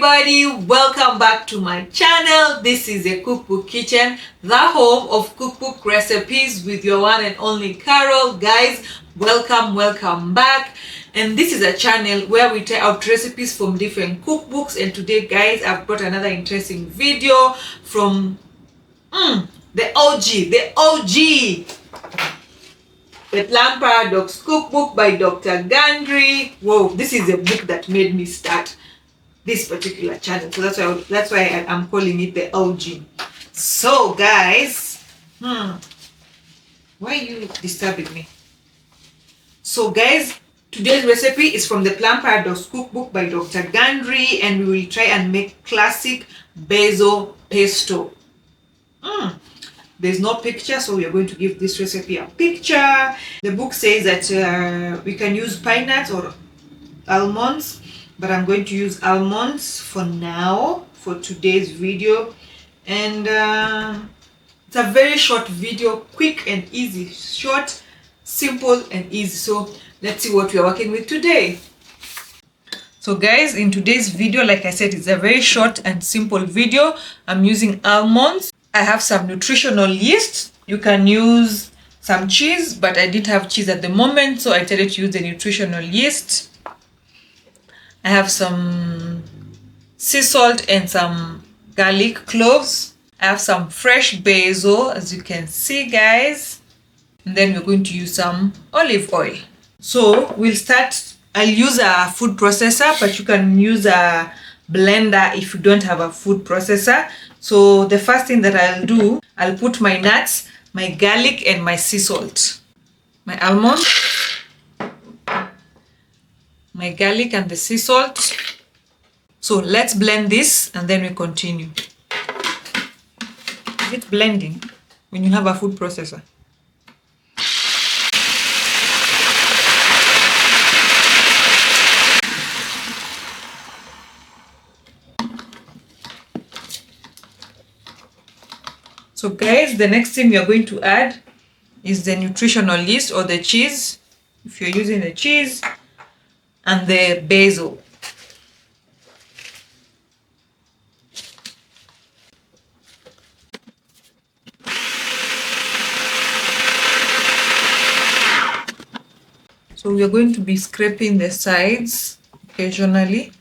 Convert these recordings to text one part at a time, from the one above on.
everybody, welcome back to my channel. This is a cookbook kitchen, the home of cookbook recipes with your one and only Carol. Guys, welcome back. And this is a channel where we try out recipes from different cookbooks. And today, guys, I've brought another interesting video from the OG, The Plum Paradox Cookbook by Dr. Gundry. Whoa, this is a book that made me start this particular channel. So that's why I'm calling it the OG. So guys, why are you disturbing me? So guys, today's recipe is from the Plum Paradox Cookbook by Dr. Gundry, and we will try and make classic basil pesto. There's no picture, so we are going to give this recipe a picture. The book says that we can use pine nuts or almonds, but I'm going to use almonds for now for today's video. And it's a very short video, quick and easy, short, simple and easy. So let's see what we are working with today. So guys, in today's video, like I said, it's a very short and simple video. I'm using almonds. I have some nutritional yeast. You can use some cheese, but I didn't have cheese at the moment, so I decided to use the nutritional yeast. I have some sea salt and some garlic cloves. I have some fresh basil, as you can see, guys. And then we're going to use some olive oil. So we'll start. I'll use a food processor, but you can use a blender if you don't have a food processor. So the first thing that I'll do, I'll put my nuts, my garlic and my sea salt, my almond, my garlic and the sea salt. So let's blend this and then we continue. Is it blending when you have a food processor? So guys, the next thing you're going to add is the nutritional yeast or the cheese, if you're using the cheese, and the basil. So we are going to be scraping the sides occasionally.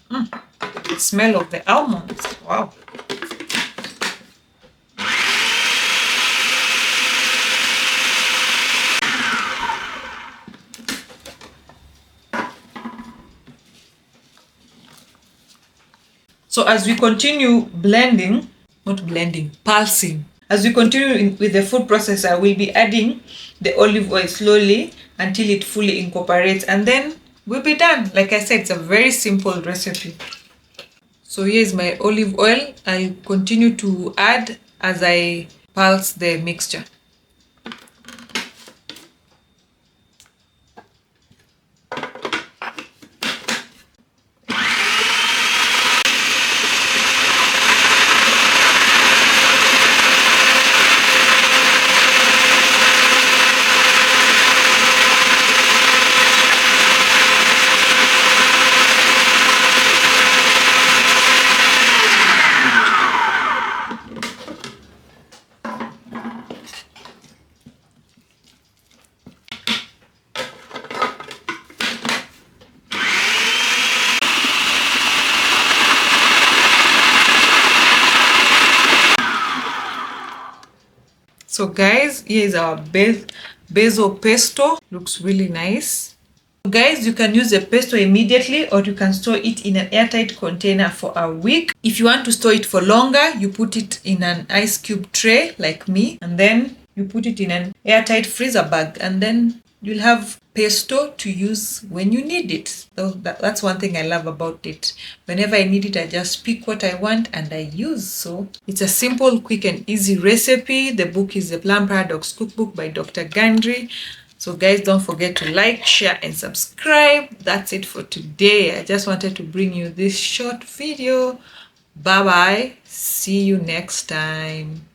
The smell of the almonds, wow. So as we continue pulsing. As we continue with the food processor, we'll be adding the olive oil slowly until it fully incorporates, and then we'll be done. Like I said, it's a very simple recipe. So here's my olive oil. I'll continue to add as I pulse the mixture. So guys, here is our basil pesto. Looks really nice. Guys, you can use the pesto immediately, or you can store it in an airtight container for a week. If you want to store it for longer, you put it in an ice cube tray like me, and then you put it in an airtight freezer bag, and then you'll have pesto to use when you need it. So that's one thing I love about it. Whenever I need it, I just pick what I want and I use. So it's a simple, quick and easy recipe. The book is the Plum Paradox Cookbook by Dr. Gundry. So guys, don't forget to like, share and subscribe. That's it for today. I just wanted to bring you this short video. Bye bye. See you next time.